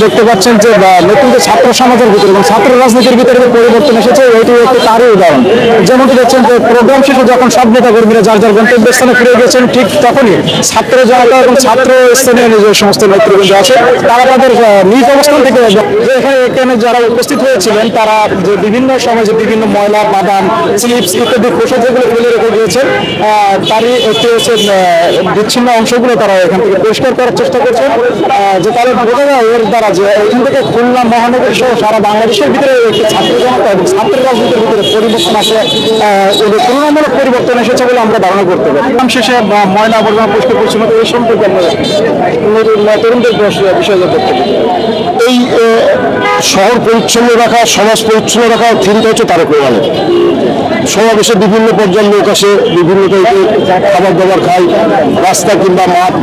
দেখতে পাচ্ছেন যে নতুন যে ছাত্র সমাজের ভিতরে এবং ছাত্র রাজনীতির ভিতরে পরিবর্তন এসেছে, এটি একটি তারই উদাহরণ। যেমনটি দেখছেন যে প্রোগ্রাম শেষে যখন সব নেতা কর্মীরা যার যার গন্তব্যস্থানে ফিরে গেছেন, ঠিক তখনই ছাত্র জনতা এবং ছাত্র স্থানীয় যে সমস্ত নেতৃবৃন্দ আছে তারা তাদের নিজ অবস্থান থেকে এখানে যারা উপস্থিত হয়েছিলেন তারা যে বিভিন্ন সময় যে বিভিন্ন ময়লা, বাদাম, চিপস ইত্যাদি খোসা যেগুলো ফেলে রেখে গিয়েছেন তারই একটি হচ্ছে বিচ্ছিন্ন অংশগুলো তারা এখান থেকে পরিষ্কার করার চেষ্টা করছেন, যে তারা বোঝা যায় এর দ্বারা যে এখান থেকে খুলনা মহানগর সহ সারা বাংলাদেশের ভিতরে একটি ছাত্র জনতা এবং ছাত্র রাজনীতির ভিতরে পরিবর্তন আসে, তুলনামূলক পরিবর্তন এসেছে বলে আমরা ধারণা করতে পারি। শেষে ময়লা আবর্জনা পরিষ্কার পরিচ্ছন্নতা এই সম্পর্কে তরুণদের বিষয় করতে এই শহর পরিচ্ছন্ন রাখা, সমাজ পরিচ্ছন্ন রাখার থিমটা হচ্ছে তারেক রহমানের। সমাবেশে বিভিন্ন পর্যায়ের লোক আসে, বিভিন্ন খাবার দাবার খায়, রাস্তা কিংবা মাঠ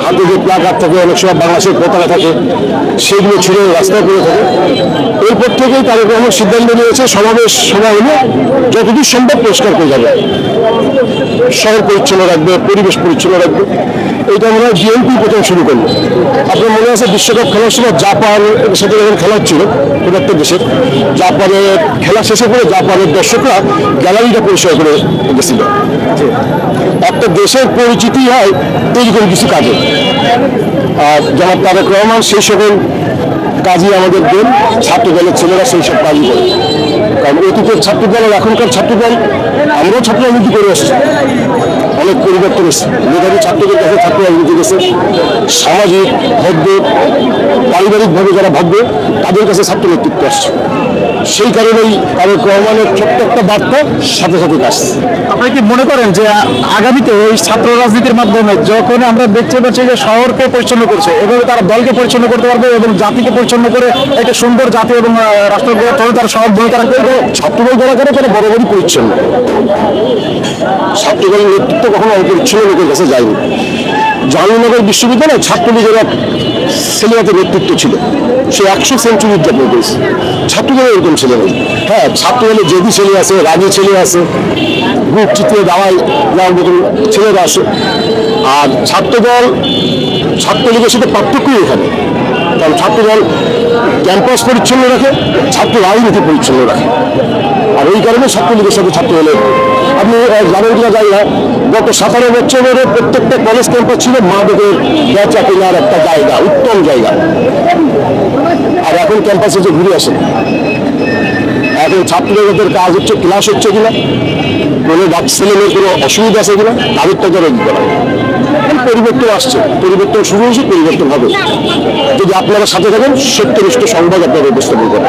হাতে যে প্লাকার্ড থাকে, অনেক সময় বাংলাদেশের পতাকা থাকে, সেগুলো ছিঁড়ে রাস্তায় পড়ে থাকে। এরপর থেকেই তারেক রহমান সিদ্ধান্ত নিয়েছে সমাবেশ সভা হলে যতদূর সম্ভব পরিষ্কার করে যাবে, শহর পরিচ্ছন্ন রাখবে, পরিবেশ পরিচ্ছন্ন রাখবে। এইটা মনে হয় বিএনপি প্রথম শুরু করলো। আপনার মনে আছে বিশ্বকাপ খেলার সময় জাপানের সাথে যখন খেলা হচ্ছিল কোনো একটা দেশের, জাপানের খেলা শেষে করে জাপানের দর্শকরা গ্যালারিটা পরিষ্কার করে গেছিল। একটা দেশের পরিচিতি হয় এইরকম কিছু কাজে। আর জনাব তারেক রহমান সেই সকল কাজই আমাদের দেন, ছাত্র দলের ছেলেরা সেই সব কাজই করে। কারণ অতীতের ছাত্রদল আর এখনকার ছাত্রদল, আমরাও ছাত্র রাজনীতি করে আসছি, অনেক পরিবর্তন এসেছে। মেধাবী ছাত্রদের কাছে ছাত্র রাজনীতি গেছে, সামাজিক ভদ্র পারিবারিকভাবে যারা ভাববে তাদের কাছে ছাত্র নেতৃত্ব আসছে। সেই কারণেই তারেক রহমানের ছোট্ট একটা বার্তা সাথে সাথে আসছে। আপনি কি মনে করেন যে আগামীতে এই ছাত্র রাজনীতির মাধ্যমে যখন আমরা দেখতে পাচ্ছি যে শহরকে পরিচ্ছন্ন করছে, এভাবে তারা দলকে পরিচ্ছন্ন করতে পারবে এবং জাতিকে পরিচ্ছন্ন করে একটা সুন্দর জাতি এবং রাষ্ট্র গড়ে তোলে তারা সব ভূমিকা রাখতে পারবে? ছাত্রদল যারা করে তারা বড় বড় পরিচ্ছন্ন। ছাত্রদলের নেতৃত্ব কখনো অপরিচ্ছন্ন লোকের কাছে যায়নি। জাহাঙ্গীরনগর বিশ্ববিদ্যালয়ে ছাত্রলীগের এক ছেলেদের নেতৃত্ব ছিল, সে 100 সেঞ্চুরি উদযাপন করেছে। ছাত্রদলের এরকম ছেলে নেই। হ্যাঁ, ছাত্রদলের জেদি ছেলে আছে, রাগী ছেলে আছে, গ্রুপ চিত্রে দাওয়াই যাওয়ার মতন ছেলেরা আছে। আর ছাত্রদল ছাত্রলীগের সাথে পার্থক্যই এখানে। কারণ ছাত্রদল ক্যাম্পাস পরিচ্ছন্ন রাখে, ছাত্র রাজনীতি পরিচ্ছন্ন রাখে। আর এই কারণে ছাত্রলীগের সাথে ছাত্রদলের, আপনি জানেন কিনা জানি না, গত 17 বছরের প্রত্যেকটা কলেজ ক্যাম্পাস ছিল মাদকের বেচা কেনার একটা জায়গা, উত্তম জায়গা। আর এখন ক্যাম্পাসে যে ঘুরে আসেন, এখন ছাত্রদের কাজ হচ্ছে ক্লাস হচ্ছে কিনা, কোনো ছেলে মেয়ের কোনো অসুবিধা আছে কিনা, তাদেরটা যারা করা। পরিবর্তন আসছে, পরিবর্তন শুরু হয়েছে, পরিবর্তন হবে। যদি আপনারা সাথে থাকেন সত্যনিষ্ঠ সংবাদ আপনারা উপস্থাপন করেন।